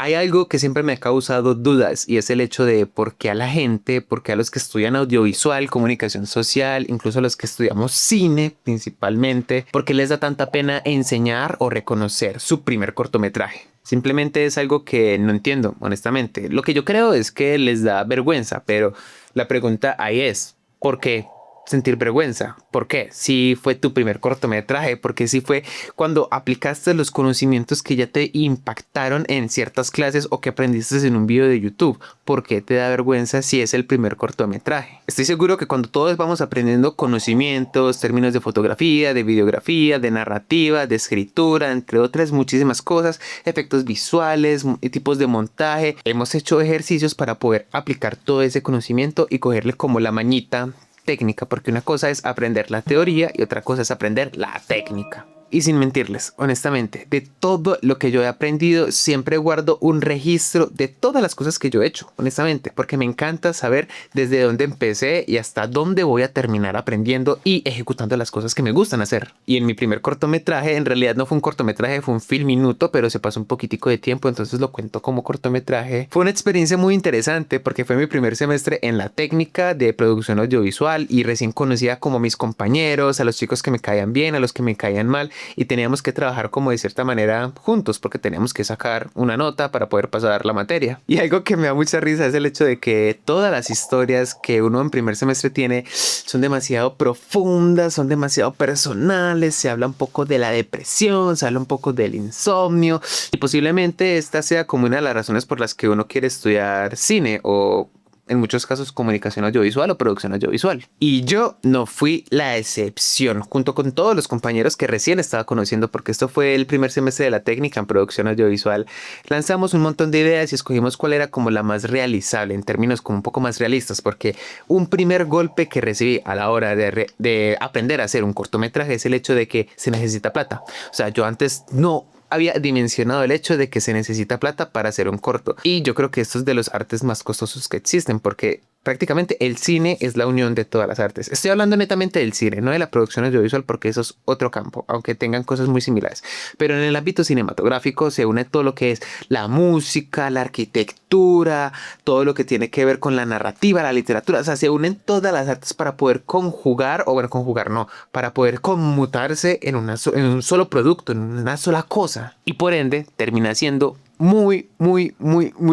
Hay algo que siempre me ha causado dudas y es el hecho de por qué a la gente, por qué a los que estudian audiovisual, comunicación social, incluso a los que estudiamos cine principalmente, por qué les da tanta pena enseñar o reconocer su primer cortometraje. Simplemente es algo que no entiendo, honestamente. Lo que yo creo es que les da vergüenza, pero la pregunta ahí es, ¿por qué sentir vergüenza? ¿Por qué? Si fue tu primer cortometraje, porque si fue cuando aplicaste los conocimientos que ya te impactaron en ciertas clases o que aprendiste en un video de YouTube. ¿Por qué te da vergüenza si es el primer cortometraje? Estoy seguro que cuando todos vamos aprendiendo conocimientos, términos de fotografía, de videografía, de narrativa, de escritura, entre otras muchísimas cosas, efectos visuales, tipos de montaje, hemos hecho ejercicios para poder aplicar todo ese conocimiento y cogerle como la mañita técnica, porque una cosa es aprender la teoría y otra cosa es aprender la técnica. Y sin mentirles, honestamente, de todo lo que yo he aprendido, siempre guardo un registro de todas las cosas que yo he hecho, honestamente, porque me encanta saber desde dónde empecé y hasta dónde voy a terminar aprendiendo y ejecutando las cosas que me gustan hacer. Y en mi primer cortometraje, en realidad no fue un cortometraje, fue un film minuto, pero se pasó un poquitico de tiempo, entonces lo cuento como cortometraje. Fue una experiencia muy interesante porque fue mi primer semestre en la técnica de producción audiovisual y recién conocía como a mis compañeros, a los chicos que me caían bien, a los que me caían mal y teníamos que trabajar como de cierta manera juntos porque teníamos que sacar una nota para poder pasar la materia. Y algo que me da mucha risa es el hecho de que todas las historias que uno en primer semestre tiene son demasiado profundas, son demasiado personales, se habla un poco de la depresión, se habla un poco del insomnio y posiblemente esta sea como una de las razones por las que uno quiere estudiar cine o en muchos casos comunicación audiovisual o producción audiovisual. Y yo no fui la excepción, junto con todos los compañeros que recién estaba conociendo, porque esto fue el primer semestre de la técnica en producción audiovisual. Lanzamos un montón de ideas y escogimos cuál era como la más realizable, en términos como un poco más realistas, porque un primer golpe que recibí a la hora de aprender a hacer un cortometraje es el hecho de que se necesita plata. O sea, yo antes no había dimensionado el hecho de que se necesita plata para hacer un corto. Y yo creo que esto es de los artes más costosos que existen, porque prácticamente el cine es la unión de todas las artes. Estoy hablando netamente del cine, no de la producción audiovisual, porque eso es otro campo, aunque tengan cosas muy similares. Pero en el ámbito cinematográfico se une todo lo que es la música, la arquitectura, todo lo que tiene que ver con la narrativa, la literatura. O sea, se unen todas las artes para poder conjugar, o bueno, conjugar no, para poder conmutarse en, en un solo producto, en una sola cosa. Y por ende termina siendo muy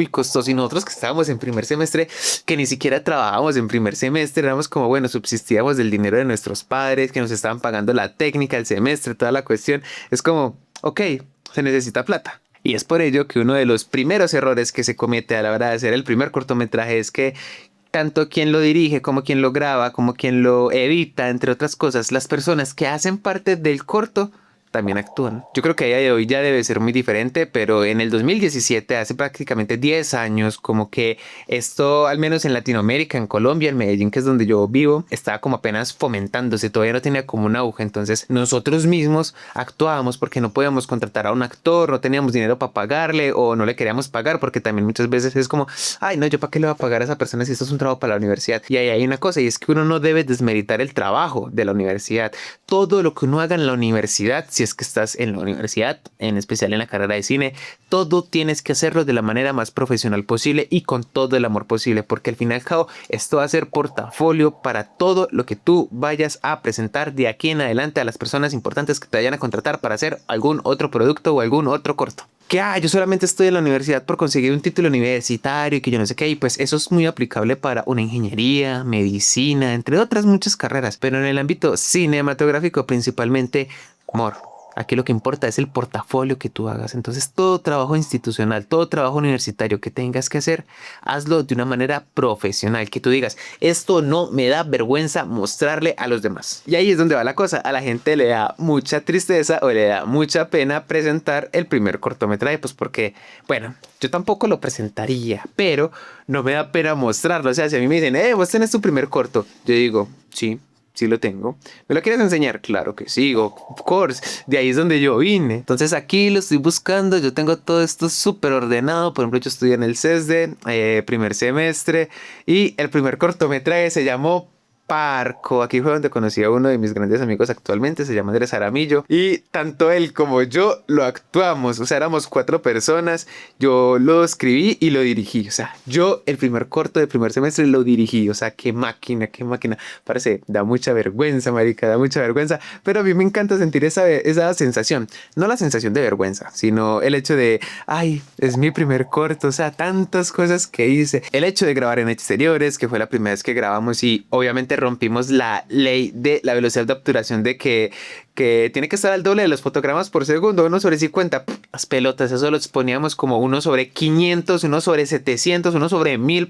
costoso. Y nosotros que estábamos en primer semestre, que ni siquiera trabajábamos en primer semestre, éramos como, bueno, subsistíamos del dinero de nuestros padres, que nos estaban pagando la técnica, el semestre, toda la cuestión. Es como, ok, se necesita plata. Y es por ello que uno de los primeros errores que se comete a la hora de hacer el primer cortometraje es que tanto quien lo dirige como quien lo graba, como quien lo edita, entre otras cosas, las personas que hacen parte del corto también actúan. Yo creo que a día de hoy ya debe ser muy diferente, pero en el 2017, hace prácticamente 10 años, como que esto, al menos en Latinoamérica, en Colombia, en Medellín, que es donde yo vivo, estaba como apenas fomentándose, todavía no tenía como un auge. Entonces nosotros mismos actuábamos porque no podíamos contratar a un actor, no teníamos dinero para pagarle o no le queríamos pagar porque también muchas veces es como, ay, no, yo para qué le voy a pagar a esa persona si esto es un trabajo para la universidad. Y ahí hay una cosa y es que uno no debe desmeritar el trabajo de la universidad. Todo lo que uno haga en la universidad, si es que estás en la universidad, en especial en la carrera de cine, todo tienes que hacerlo de la manera más profesional posible y con todo el amor posible, porque al fin y al cabo esto va a ser portafolio para todo lo que tú vayas a presentar de aquí en adelante a las personas importantes que te vayan a contratar para hacer algún otro producto o algún otro corto. Que yo solamente estoy en la universidad por conseguir un título universitario y que yo no sé qué, y pues eso es muy aplicable para una ingeniería, medicina, entre otras muchas carreras, pero en el ámbito cinematográfico principalmente, amor. Aquí lo que importa es el portafolio que tú hagas. Entonces, todo trabajo institucional, todo trabajo universitario que tengas que hacer, hazlo de una manera profesional. Que tú digas, esto no me da vergüenza mostrarle a los demás. Y ahí es donde va la cosa. A la gente le da mucha tristeza o le da mucha pena presentar el primer cortometraje. Pues porque, bueno, yo tampoco lo presentaría, pero no me da pena mostrarlo. O sea, si a mí me dicen, vos tenés tu primer corto, yo digo, sí. Sí lo tengo. ¿Me lo quieres enseñar? Claro que sí, of course. De ahí es donde yo vine. Entonces aquí lo estoy buscando. Yo tengo todo esto súper ordenado. Por ejemplo, yo estudié en el CESDE, primer semestre. Y el primer cortometraje se llamó Parco. Aquí fue donde conocí a uno de mis grandes amigos actualmente, se llama Andrés Aramillo. Y tanto él como yo lo actuamos. O sea, éramos 4 personas. Yo lo escribí y lo dirigí. O sea, yo el primer corto del primer semestre lo dirigí. O sea, qué máquina, qué máquina. Parece, da mucha vergüenza, marica, da mucha vergüenza. Pero a mí me encanta sentir esa sensación. No la sensación de vergüenza, sino el hecho de, ay, es mi primer corto. O sea, tantas cosas que hice. El hecho de grabar en exteriores, que fue la primera vez que grabamos y obviamente rompimos la ley de la velocidad de obturación de que tiene que estar al doble de los fotogramas por segundo, 1/50. Las pelotas, eso los poníamos como 1/500, 1/700, 1/1000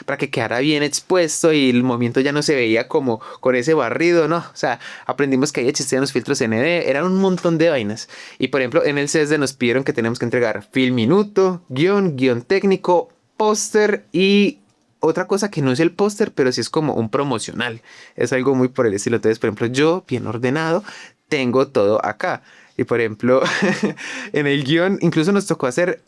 para que quedara bien expuesto y el movimiento ya no se veía como con ese barrido, ¿no? O sea, aprendimos que ahí existían los filtros ND, eran un montón de vainas. Y por ejemplo, en el CESD nos pidieron que tenemos que entregar film minuto, guión técnico, póster y otra cosa que no es el póster, pero sí es como un promocional. Es algo muy por el estilo. Entonces, por ejemplo, yo, bien ordenado, tengo todo acá. Y por ejemplo, en el guión incluso nos tocó hacer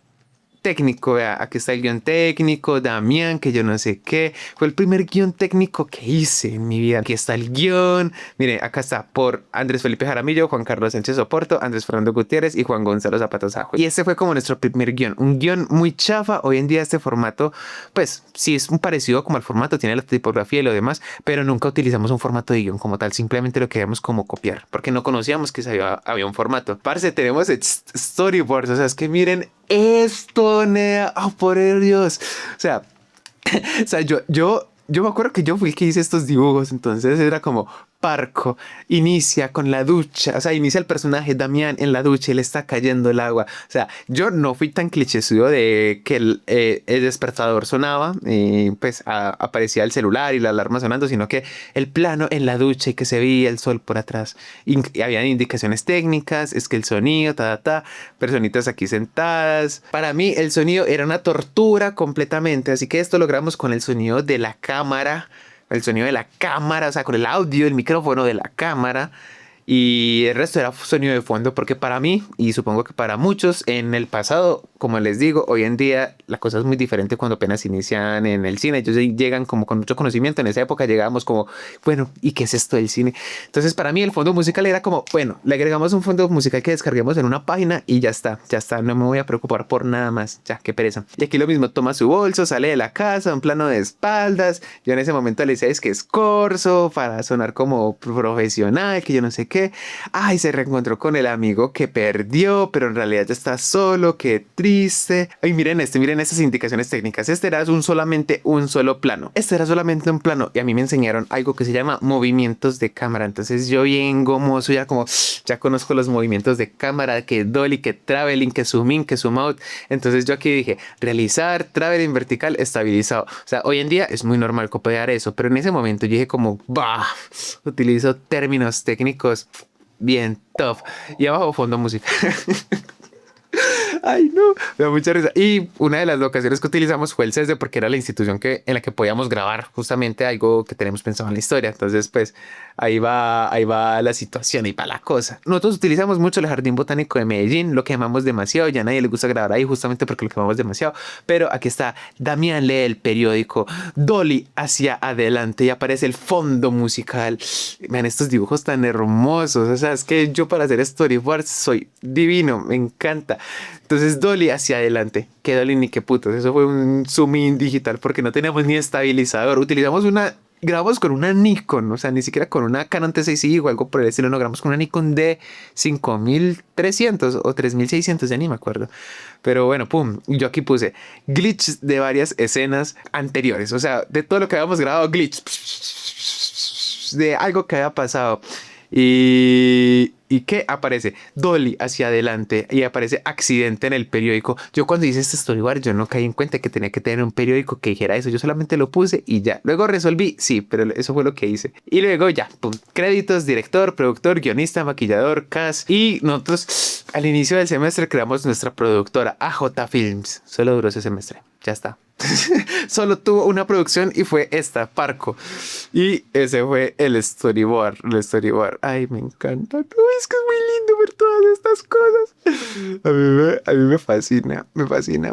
técnico, vea, aquí está el guión técnico, Damián, que yo no sé qué, fue el primer guión técnico que hice en mi vida. Aquí está el guión, mire, acá está por Andrés Felipe Jaramillo, Juan Carlos Sánchez Oporto, Andrés Fernando Gutiérrez y Juan Gonzalo Zapata Sajo. Y este fue como nuestro primer guión, un guión muy chafa. Hoy en día este formato, pues sí es un parecido como al formato, tiene la tipografía y lo demás, pero nunca utilizamos un formato de guión como tal, simplemente lo queríamos como copiar, porque no conocíamos que había un formato. Parce, tenemos storyboards, o sea, es que miren esto, nea, oh, por Dios. O sea, yo me acuerdo que yo fui el que hice estos dibujos, entonces era como Parco inicia con la ducha, o sea, inicia el personaje Damián en la ducha y le está cayendo el agua. O sea, yo no fui tan clichésudo de que el despertador sonaba y pues aparecía el celular y la alarma sonando, sino que el plano en la ducha y que se veía el sol por atrás. Y habían indicaciones técnicas, es que el sonido, personitas aquí sentadas. Para mí el sonido era una tortura completamente, así que esto logramos con el sonido de la cámara. El sonido de la cámara, o sea, con el audio, el micrófono de la cámara. Y el resto era sonido de fondo, porque para mí, y supongo que para muchos, en el pasado, como les digo, hoy en día la cosa es muy diferente cuando apenas inician en el cine. Ellos llegan como con mucho conocimiento. En esa época llegábamos como, bueno, ¿y qué es esto del cine? Entonces para mí el fondo musical era como, bueno, le agregamos un fondo musical que descarguemos en una página y ya está, no me voy a preocupar por nada más, ya, qué pereza. Y aquí lo mismo, toma su bolso, sale de la casa, un plano de espaldas. Yo en ese momento le decía, es que es corso, para sonar como profesional, que yo no sé qué. Ay, se reencontró con el amigo que perdió, pero en realidad ya está solo, qué triste. Ay, miren estas indicaciones técnicas. Este era solamente un solo plano. Este era solamente un plano y a mí me enseñaron algo que se llama movimientos de cámara. Entonces yo bien gomoso, ya conozco los movimientos de cámara, que dolly, que traveling, que zoom in, que zoom out. Entonces yo aquí dije, realizar traveling vertical estabilizado. O sea, hoy en día es muy normal copiar eso, pero en ese momento yo dije como, bah, utilizo términos técnicos bien tough. Y abajo fondo música. Ay, no, me da mucha risa. Y una de las locaciones que utilizamos fue el CESD porque era la institución en la que podíamos grabar justamente algo que tenemos pensado en la historia. Entonces, pues ahí va la situación, ahí va la cosa. Nosotros utilizamos mucho el Jardín Botánico de Medellín, lo quemamos demasiado, ya a nadie le gusta grabar ahí justamente porque lo quemamos demasiado. Pero aquí está, Damián lee el periódico, Dolly hacia adelante y aparece el fondo musical. Vean estos dibujos tan hermosos. O sea, es que yo para hacer storyboards soy divino, me encanta. Entonces Dolly hacia adelante. Que Dolly ni qué putos. Eso fue un zoom in digital porque no teníamos ni estabilizador. Grabamos con una Nikon, o sea, ni siquiera con una Canon T6i o algo por el estilo. No, grabamos con una Nikon D5300 o 3600, ya ni me acuerdo. Pero bueno, pum. Yo aquí puse glitch de varias escenas anteriores. O sea, de todo lo que habíamos grabado, glitch. De algo que había pasado. ¿Y qué aparece? Dolly hacia adelante y aparece accidente en el periódico. Yo cuando hice este storyboard yo no caí en cuenta que tenía que tener un periódico que dijera eso. Yo solamente lo puse y ya. Luego resolví, sí, pero eso fue lo que hice. Y luego ya, pum, créditos, director, productor, guionista, maquillador, cast. Y nosotros al inicio del semestre creamos nuestra productora AJ Films. Solo duró ese semestre. Ya está. Solo tuvo una producción y fue esta, Parco. Y ese fue el storyboard. Ay, me encanta. No, es que es muy lindo ver todas estas cosas. A mí me fascina,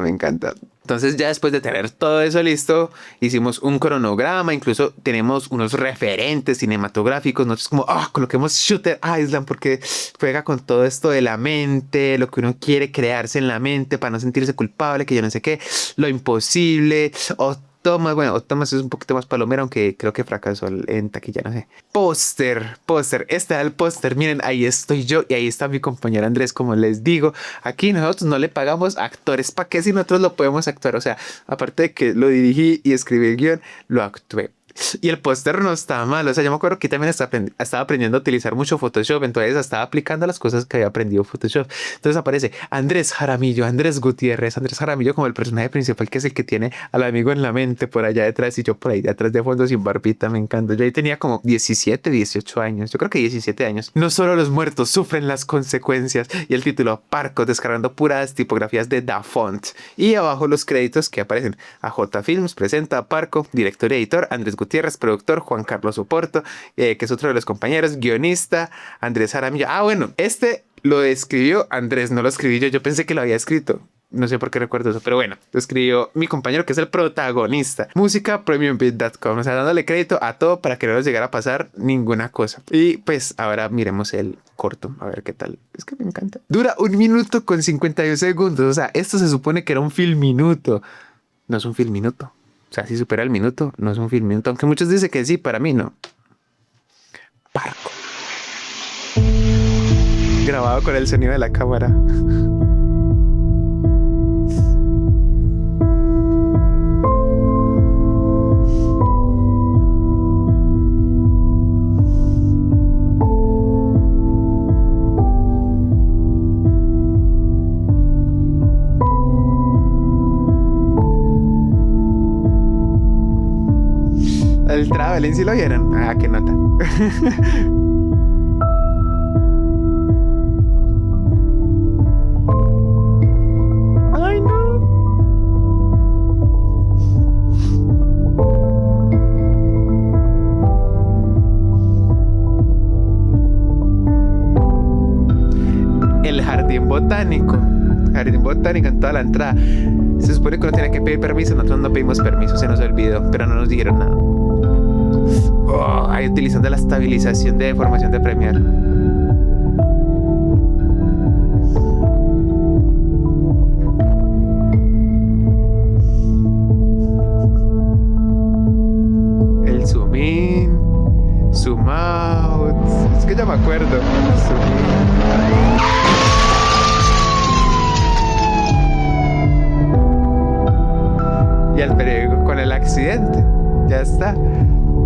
me encanta. Entonces ya después de tener todo eso listo, hicimos un cronograma, incluso tenemos unos referentes cinematográficos, nosotros como, coloquemos Shooter Island porque juega con todo esto de la mente, lo que uno quiere crearse en la mente para no sentirse culpable, que yo no sé qué, lo imposible, o Thomas, bueno, Thomas es un poquito más palomero, aunque creo que fracasó en taquilla, no sé. Póster, este es el póster, miren, ahí estoy yo y ahí está mi compañero Andrés, como les digo, aquí nosotros no le pagamos actores, ¿para qué si nosotros lo podemos actuar? O sea, aparte de que lo dirigí y escribí el guión, lo actué. Y el póster no estaba mal, o sea, yo me acuerdo que también estaba aprendiendo a utilizar mucho Photoshop, entonces estaba aplicando las cosas que había aprendido Photoshop. Entonces aparece Andrés Jaramillo, Andrés Gutiérrez, Andrés Jaramillo como el personaje principal, que es el que tiene al amigo en la mente por allá detrás y yo por ahí detrás de fondo sin barbita, me encanta. Yo ahí tenía como 17, 18 años, yo creo que 17 años. No solo los muertos sufren las consecuencias, y el título Parco, descargando puras tipografías de Da Font. Y abajo los créditos que aparecen: AJ Films presenta a Parco, director y editor Andrés Gutiérrez, productor Juan Carlos Oporto, que es otro de los compañeros, guionista Andrés Jaramillo. Bueno, este lo escribió Andrés, no lo escribí yo, yo pensé que lo había escrito. No sé por qué recuerdo eso, pero bueno, lo escribió mi compañero que es el protagonista. Música premiumbeat.com, o sea, dándole crédito a todo para que no nos llegara a pasar ninguna cosa. Y pues ahora miremos el corto, a ver qué tal. Es que me encanta. Dura 1 minuto con 51 segundos, o sea, esto se supone que era un film minuto. No es un film minuto. O sea, si supera el minuto, no es un film minuto. Aunque muchos dicen que sí, para mí no. Parco. Grabado con el sonido de la cámara. El Traveling, ¿sí lo vieron? Qué nota. Ay, no. El jardín botánico. Jardín botánico en toda la entrada. Se supone que uno tiene que pedir permiso. Nosotros no pedimos permiso, se nos olvidó, pero no nos dijeron nada. Ahí utilizando la estabilización de deformación de Premiere. El zoom in, zoom out. Es que ya me acuerdo. Zoom in. Y al periódico con el accidente. Ya está.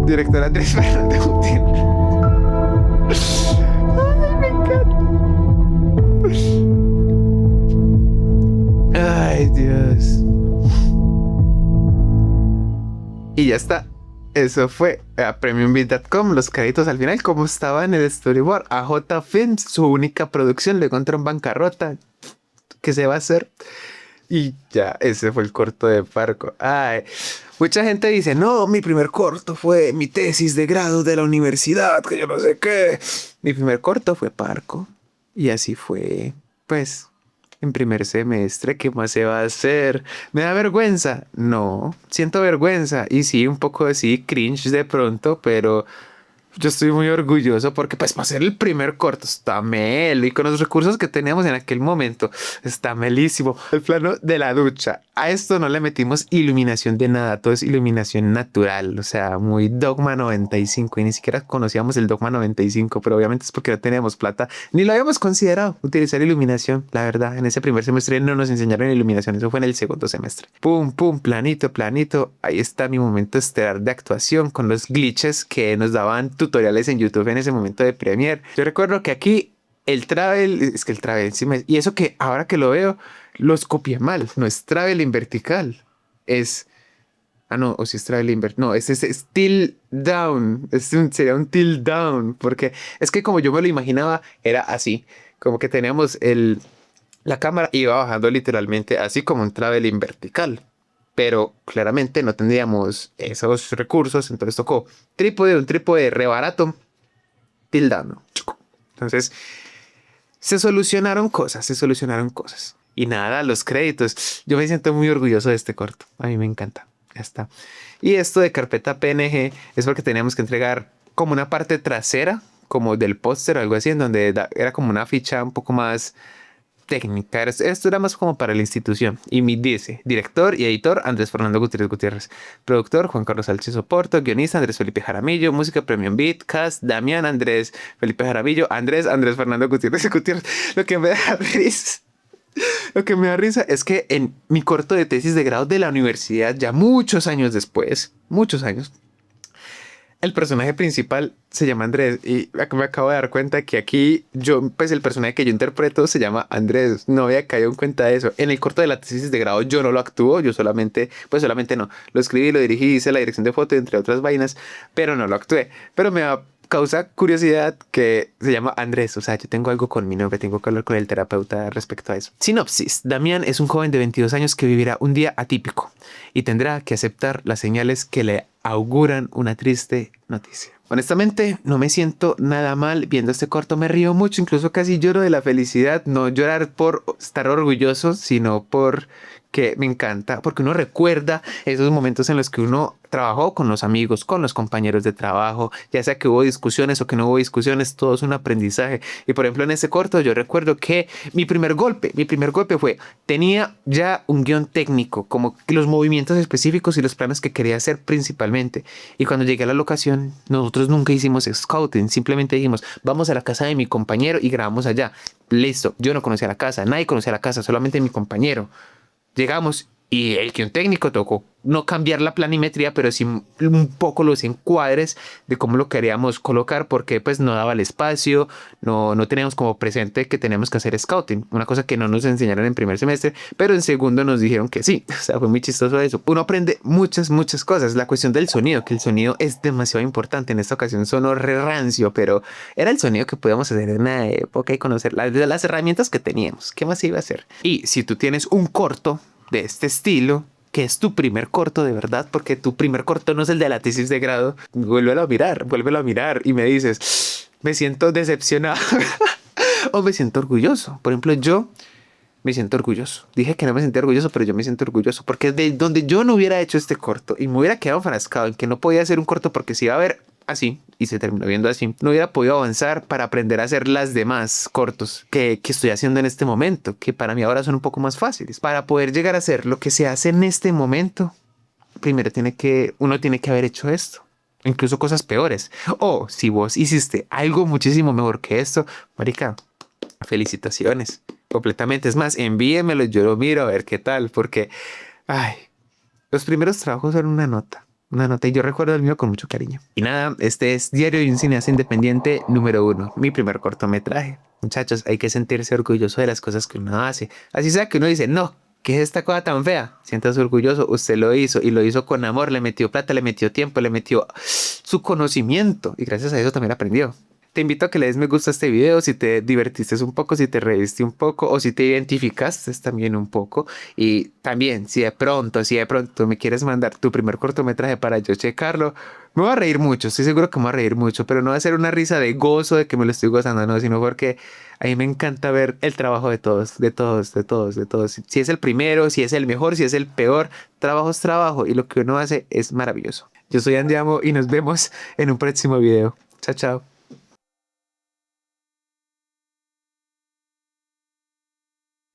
Director Andrés Fernández Gutiérrez. Ay, me encanta. Ay, Dios. Y ya está. Eso fue a premiumbeat.com. Los créditos al final, como estaba en el storyboard. AJ Films, su única producción, le encontró en bancarrota. ¿Qué se va a hacer? Y ya, ese fue el corto de Parco. Ay, mucha gente dice, no, mi primer corto fue mi tesis de grado de la universidad, que yo no sé qué. Mi primer corto fue Parco. Y así fue, pues, en primer semestre. ¿Qué más se va a hacer? ¿Me da vergüenza? No, siento vergüenza. Y sí, un poco así, cringe de pronto, pero yo estoy muy orgulloso porque pues para ser el primer corto está melo y con los recursos que teníamos en aquel momento está melísimo. El plano de la ducha, a esto no le metimos iluminación de nada, todo es iluminación natural, o sea, muy Dogma 95 y ni siquiera conocíamos el Dogma 95, pero obviamente es porque no teníamos plata, ni lo habíamos considerado utilizar iluminación, la verdad, en ese primer semestre no nos enseñaron iluminación, eso fue en el segundo semestre. Pum, pum, planito, planito, ahí está mi momento estelar de actuación con los glitches que nos daban tutoriales en YouTube en ese momento de Premiere. Yo recuerdo que aquí el travel, es que el travel encima, y eso que ahora que lo veo, los copié mal, no es travel en vertical, es, no, o si es travel en vertical, no, es tilt down, sería un tilt down, porque es que como yo me lo imaginaba, era así, como que teníamos la cámara iba bajando literalmente así como un traveling vertical. Pero claramente no tendríamos esos recursos, entonces tocó un trípode re barato, tildando. Entonces se solucionaron cosas. Y nada, los créditos. Yo me siento muy orgulloso de este corto. A mí me encanta. Ya está. Y esto de carpeta PNG es porque teníamos que entregar como una parte trasera, como del póster o algo así, en donde era como una ficha un poco más técnica. Esto era más como para la institución. Y me dice, director y editor Andrés Fernando Gutiérrez Gutiérrez, productor Juan Carlos Sánchez Soporto, guionista Andrés Felipe Jaramillo, música Premium Beat, cast Damián Andrés Felipe Jaramillo, Andrés Fernando Gutiérrez Gutiérrez. Lo que me da risa. Lo que me da risa es que en mi corto de tesis de grado de la universidad, ya muchos años después, muchos años, el personaje principal se llama Andrés y me acabo de dar cuenta que aquí yo, pues el personaje que yo interpreto se llama Andrés. No había caído en cuenta de eso. En el corto de la tesis de grado yo no lo actúo, yo solamente, pues solamente no. Lo escribí, lo dirigí, hice la dirección de foto, entre otras vainas, pero no lo actué. Pero me da causa curiosidad que se llama Andrés. O sea, yo tengo algo con mi nombre, tengo que hablar con el terapeuta respecto a eso. Sinopsis. Damián es un joven de 22 años que vivirá un día atípico y tendrá que aceptar las señales que le auguran una triste noticia. Honestamente, no me siento nada mal viendo este corto, me río mucho, incluso casi lloro de la felicidad, no llorar por estar orgulloso, sino por que me encanta, porque uno recuerda esos momentos en los que uno trabajó con los amigos, con los compañeros de trabajo, ya sea que hubo discusiones o que no hubo discusiones, todo es un aprendizaje. Y por ejemplo, en ese corto yo recuerdo que mi primer golpe fue, tenía ya un guión técnico, como que los movimientos específicos y los planos que quería hacer principalmente. Y cuando llegué a la locación, nosotros nunca hicimos scouting, simplemente dijimos, vamos a la casa de mi compañero y grabamos allá. Listo, yo no conocía la casa, nadie conocía la casa, solamente mi compañero. Llegamos y el guión técnico tocó no cambiar la planimetría, pero sí un poco los encuadres de cómo lo queríamos colocar, porque pues no daba el espacio, no teníamos como presente que teníamos que hacer scouting, una cosa que no nos enseñaron en primer semestre, pero en segundo nos dijeron que sí. O sea, fue muy chistoso eso. Uno aprende muchas cosas. La cuestión del sonido, que el sonido es demasiado importante. En esta ocasión sonó re rancio, pero era el sonido que podíamos hacer en una época y conocer las herramientas que teníamos. ¿Qué más iba a hacer? Y si tú tienes un corto de este estilo, que es tu primer corto de verdad, porque tu primer corto no es el de la tesis de grado, vuélvelo a mirar y me dices, me siento decepcionado o me siento orgulloso. Por ejemplo, yo me siento orgulloso. Dije que no me sentía orgulloso, pero yo me siento orgulloso porque de donde yo no hubiera hecho este corto y me hubiera quedado enfrascado en que no podía hacer un corto porque se iba a ver así y se terminó viendo así, no hubiera podido avanzar para aprender a hacer las demás cortos que estoy haciendo en este momento, que para mí ahora son un poco más fáciles. Para poder llegar a hacer lo que se hace en este momento, primero uno tiene que haber hecho esto, incluso cosas peores. O si vos hiciste algo muchísimo mejor que esto, marica, felicitaciones. Completamente. Es más, envíemelo, yo lo miro a ver qué tal, porque ay, los primeros trabajos son una nota y yo recuerdo el mío con mucho cariño. Y nada, este es Diario de un cineasta independiente número 1, mi primer cortometraje. Muchachos, hay que sentirse orgulloso de las cosas que uno hace. Así sea que uno dice, no, ¿qué es esta cosa tan fea? Siéntase orgulloso, usted lo hizo y lo hizo con amor, le metió plata, le metió tiempo, le metió su conocimiento y gracias a eso también aprendió. Te invito a que le des me gusta a este video si te divertiste un poco, si te reíste un poco o si te identificaste también un poco. Y también, si de pronto me quieres mandar tu primer cortometraje para yo checarlo, me voy a reír mucho, estoy seguro que me voy a reír mucho, pero no va a ser una risa de gozo, de que me lo estoy gozando, no, sino porque a mí me encanta ver el trabajo de todos, de todos, de todos, de todos. Si es el primero, si es el mejor, si es el peor, trabajo es trabajo y lo que uno hace es maravilloso. Yo soy Andiamo y nos vemos en un próximo video. Chao, chao.